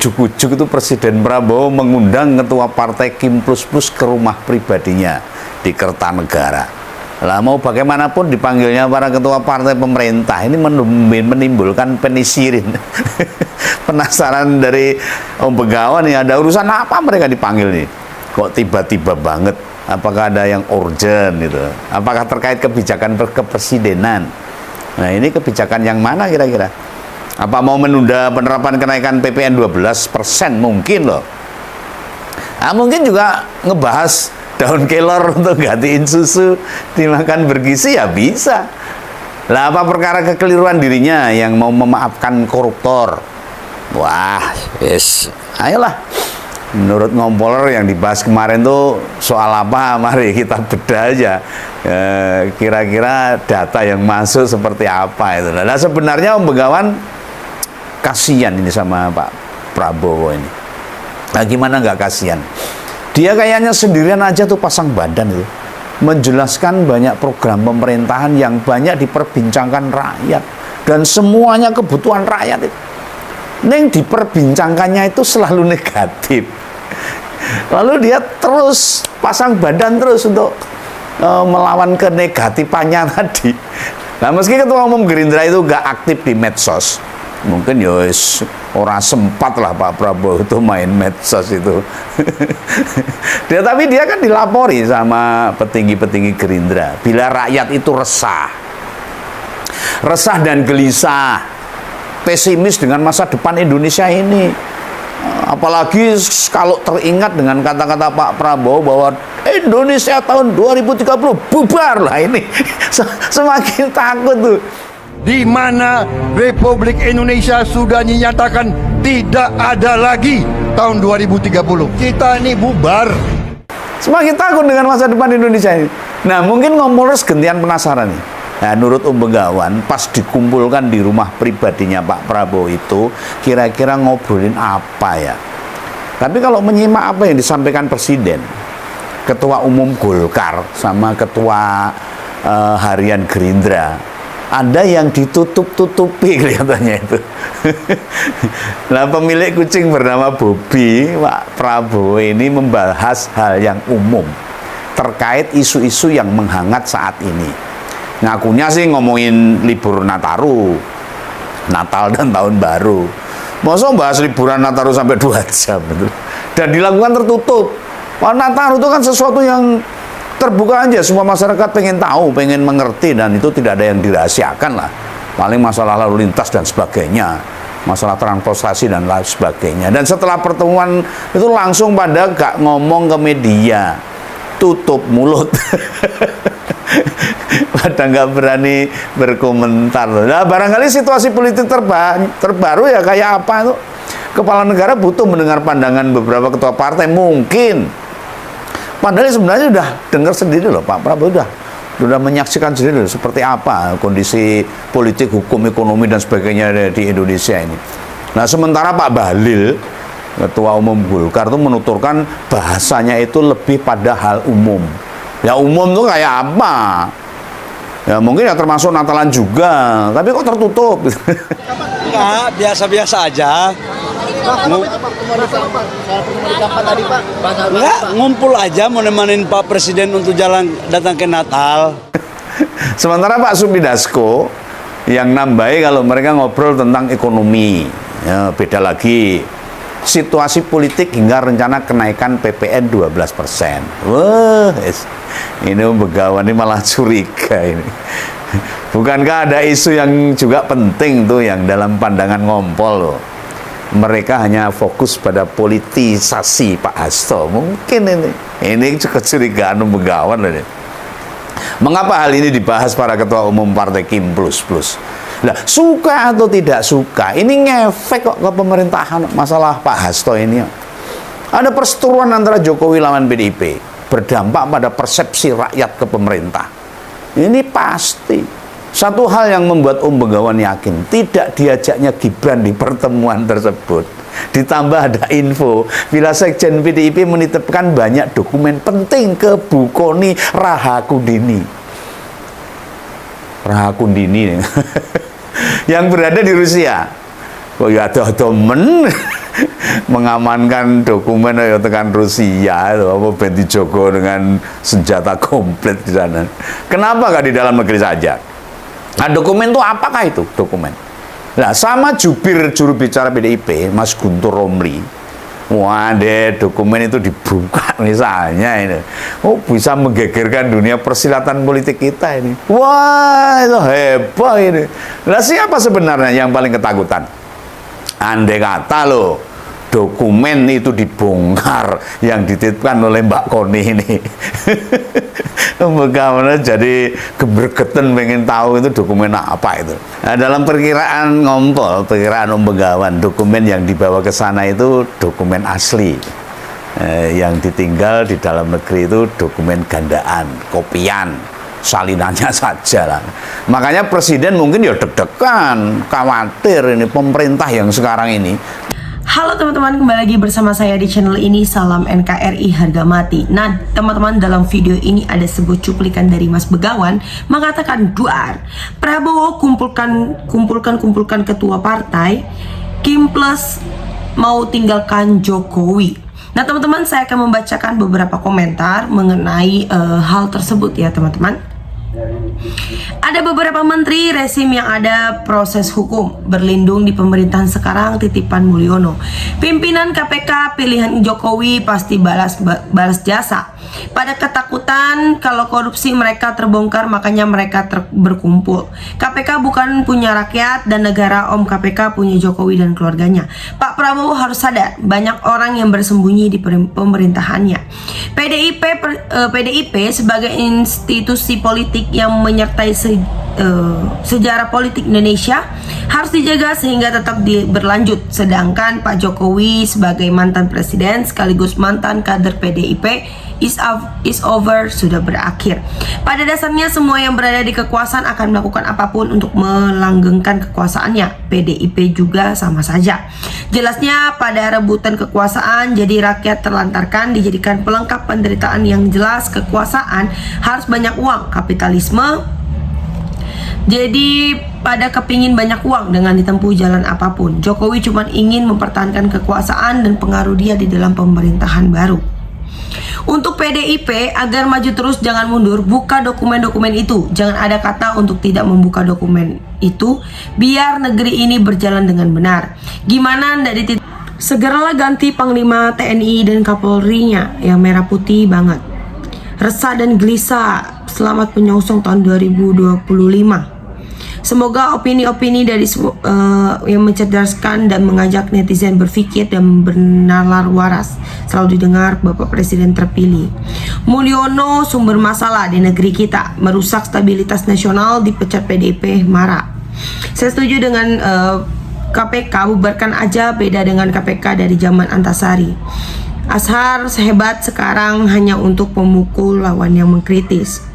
Ujuk-ujuk itu Presiden Prabowo mengundang ketua partai Kim Plus Plus ke rumah pribadinya di Kertanegara. Lah mau bagaimanapun dipanggilnya para ketua partai pemerintah ini menimbulkan penisirin. Penasaran dari Om Begawan nih, ada urusan apa mereka dipanggil nih? Kok tiba-tiba banget? Apakah ada yang urgent gitu? Apakah terkait kebijakan kepresidenan? Nah ini kebijakan yang mana kira-kira? Apa mau menunda penerapan kenaikan PPN 12% mungkin loh. Nah, mungkin juga ngebahas daun kelor untuk gantiin susu dimakan bergizi ya bisa. Lah apa perkara kekeliruan dirinya yang mau memaafkan koruptor? Wah, yes, ayolah. Menurut ngompoler yang dibahas kemarin tuh soal apa? Mari kita bedah aja. Kira-kira data yang masuk seperti apa itu. Nah sebenarnya Om Begawan kasihan ini sama Pak Prabowo ini. Nah gimana nggak kasihan? Dia kayaknya sendirian aja tuh pasang badan itu, menjelaskan banyak program pemerintahan yang banyak diperbincangkan rakyat dan semuanya kebutuhan rakyat itu. Neng diperbincangkannya itu selalu negatif. Lalu dia terus pasang badan terus untuk melawan kenegatifannya tadi. Nah meski Ketua Umum Gerindra itu gak aktif di medsos, mungkin ya orang sempat lah Pak Prabowo itu main medsos itu. Tapi dia kan dilapori sama petinggi-petinggi Gerindra bila rakyat itu resah dan gelisah, pesimis dengan masa depan Indonesia ini. Apalagi kalau teringat dengan kata-kata Pak Prabowo bahwa Indonesia tahun 2030 bubar lah ini. Semakin takut tuh. Di mana Republik Indonesia sudah dinyatakan tidak ada lagi tahun 2030. Kita ini bubar. Semakin takut dengan masa depan Indonesia ini. Nah, mungkin ngomongers gentian penasaran nih. Nah, menurut Om Begawan, pas dikumpulkan di rumah pribadinya Pak Prabowo itu, kira-kira ngobrolin apa ya? Tapi kalau menyimak apa yang disampaikan Presiden, Ketua Umum Golkar, sama Ketua Harian Gerindra, ada yang ditutup-tutupi kelihatannya itu. Nah, pemilik kucing bernama Bobby, Pak Prabowo ini membahas hal yang umum terkait isu-isu yang menghangat saat ini. Ngakunya sih ngomongin libur Nataru, Natal dan Tahun Baru. Masa bahas liburan Nataru sampai 2 jam gitu. Dan dilakukan tertutup. Wah, Nataru itu kan sesuatu yang terbuka aja, semua masyarakat pengen tahu, pengen mengerti, dan itu tidak ada yang dirahasiakan lah. Paling masalah lalu lintas dan sebagainya, masalah transportasi dan lain sebagainya. Dan setelah pertemuan itu langsung pada gak ngomong ke media, tutup mulut. Pada nggak berani berkomentar. Nah, barangkali situasi politik terbaru ya kayak apa itu, kepala negara butuh mendengar pandangan beberapa ketua partai mungkin. Padahal sebenarnya udah dengar sendiri loh, Pak Prabowo udah menyaksikan sendiri loh, seperti apa kondisi politik, hukum, ekonomi dan sebagainya di Indonesia ini. Nah, sementara Pak Bahlil, Ketua Umum Golkar itu menuturkan bahasanya itu lebih pada hal umum. Ya umum tuh kayak apa? Ya mungkin ya termasuk Natalan juga, tapi kok tertutup? Enggak, biasa-biasa aja. Enggak, ngumpul aja mau nemenin Pak Presiden untuk datang ke Natal. Sementara Pak Sumidasko yang nambahi kalau mereka ngobrol tentang ekonomi, ya beda lagi. Situasi politik hingga rencana kenaikan PPN 12%. Wah, ini Om Begawan ini malah curiga ini. Bukankah ada isu yang juga penting tuh yang dalam pandangan ngompol loh. Mereka hanya fokus pada politisasi Pak Hasto. Mungkin ini kecurigaan Om Begawan loh ini. Mengapa hal ini dibahas para ketua umum partai Kim Plus Plus? Nah, suka atau tidak suka, ini ngefek kok ke pemerintahan masalah Pak Hasto ini. Ada perseteruan antara Jokowi lawan PDIP, berdampak pada persepsi rakyat ke pemerintah. Ini pasti. Satu hal yang membuat Om Begawan yakin, tidak diajaknya Gibran di pertemuan tersebut. Ditambah ada info, bila Sekjen PDIP menitipkan banyak dokumen penting ke Bu Koni Rahakundini. yang berada di Rusia. Oh ya ada temen mengamankan dokumen ya tekan Rusia itu apa ben dijogo dengan senjata komplit di sana. Kenapa nggak di dalam negeri saja? Nah, dokumen itu apakah itu dokumen? Nah, sama jubir juru bicara PDIP, Mas Guntur Romli. Wah, dokumen itu dibuka misalnya ini. Oh, bisa menggegerkan dunia persilatan politik kita ini. Wah, itu hebat ini. Nah, siapa sebenarnya yang paling ketakutan? Andai kata loh, dokumen itu dibongkar yang dititipkan oleh Mbak Koni ini. Bagaimana jadi kebergeten pengen tahu itu dokumen apa itu. Nah, dalam perkiraan Ngompol, perkiraan Om Begawan, dokumen yang dibawa ke sana itu dokumen asli. Yang ditinggal di dalam negeri itu dokumen gandaan, kopian, salinannya saja lah. Makanya presiden mungkin ya deg-degan, khawatir ini pemerintah yang sekarang ini. Halo teman-teman, kembali lagi bersama saya di channel ini. Salam NKRI harga mati. Nah teman-teman, dalam video ini ada sebuah cuplikan dari Mas Begawan mengatakan duar Prabowo kumpulkan ketua partai, Kim Plus mau tinggalkan Jokowi. Nah teman-teman, saya akan membacakan beberapa komentar mengenai hal tersebut ya teman-teman. Ada beberapa menteri rezim yang ada proses hukum berlindung di pemerintahan sekarang titipan Mulyono. Pimpinan KPK pilihan Jokowi pasti balas jasa. Pada ketakutan kalau korupsi mereka terbongkar, makanya mereka berkumpul. KPK bukan punya rakyat dan negara, Om. KPK punya Jokowi dan keluarganya. Pak Prabowo harus sadar, banyak orang yang bersembunyi di pemerintahannya. PDIP sebagai institusi politik yang menyertai sejarah politik Indonesia harus dijaga sehingga tetap berlanjut. Sedangkan Pak Jokowi sebagai mantan presiden sekaligus mantan kader PDIP is over, sudah berakhir. Pada dasarnya semua yang berada di kekuasaan akan melakukan apapun untuk melanggengkan kekuasaannya. PDIP juga sama saja. Jelasnya pada rebutan kekuasaan jadi rakyat terlantarkan dijadikan pelengkap penderitaan yang jelas. Kekuasaan harus banyak uang, kapitalisme. Jadi pada kepingin banyak uang dengan ditempuh jalan apapun. Jokowi cuma ingin mempertahankan kekuasaan dan pengaruh dia di dalam pemerintahan baru. Untuk PDIP agar maju terus, jangan mundur, buka dokumen-dokumen itu. Jangan ada kata untuk tidak membuka dokumen itu, biar negeri ini berjalan dengan benar. Gimana ndak segeralah ganti Panglima TNI dan Kapolri-nya yang merah putih banget. Resah dan gelisah, selamat menyongsong tahun 2025. Semoga opini-opini dari yang mencerdaskan dan mengajak netizen berpikir dan bernalar waras selalu didengar Bapak Presiden terpilih. Mulyono sumber masalah di negeri kita, merusak stabilitas nasional, dipecat PDIP, marah. Saya setuju dengan KPK, bubarkan aja, beda dengan KPK dari zaman Antasari. Ashar sehebat sekarang hanya untuk pemukul lawan yang mengkritis.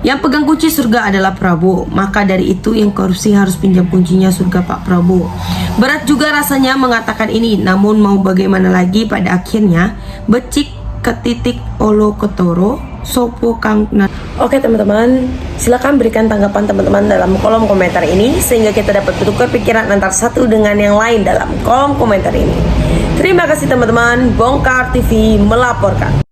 Yang pegang kunci surga adalah Prabowo, maka dari itu yang korupsi harus pinjam kuncinya surga Pak Prabowo. Berat juga rasanya mengatakan ini, namun mau bagaimana lagi, pada akhirnya becik ketitik olo ketoro sopo kang. Oke teman-teman, silakan berikan tanggapan teman-teman dalam kolom komentar ini sehingga kita dapat bertukar pikiran antar satu dengan yang lain dalam kolom komentar ini. Terima kasih teman-teman. Bongkar TV melaporkan.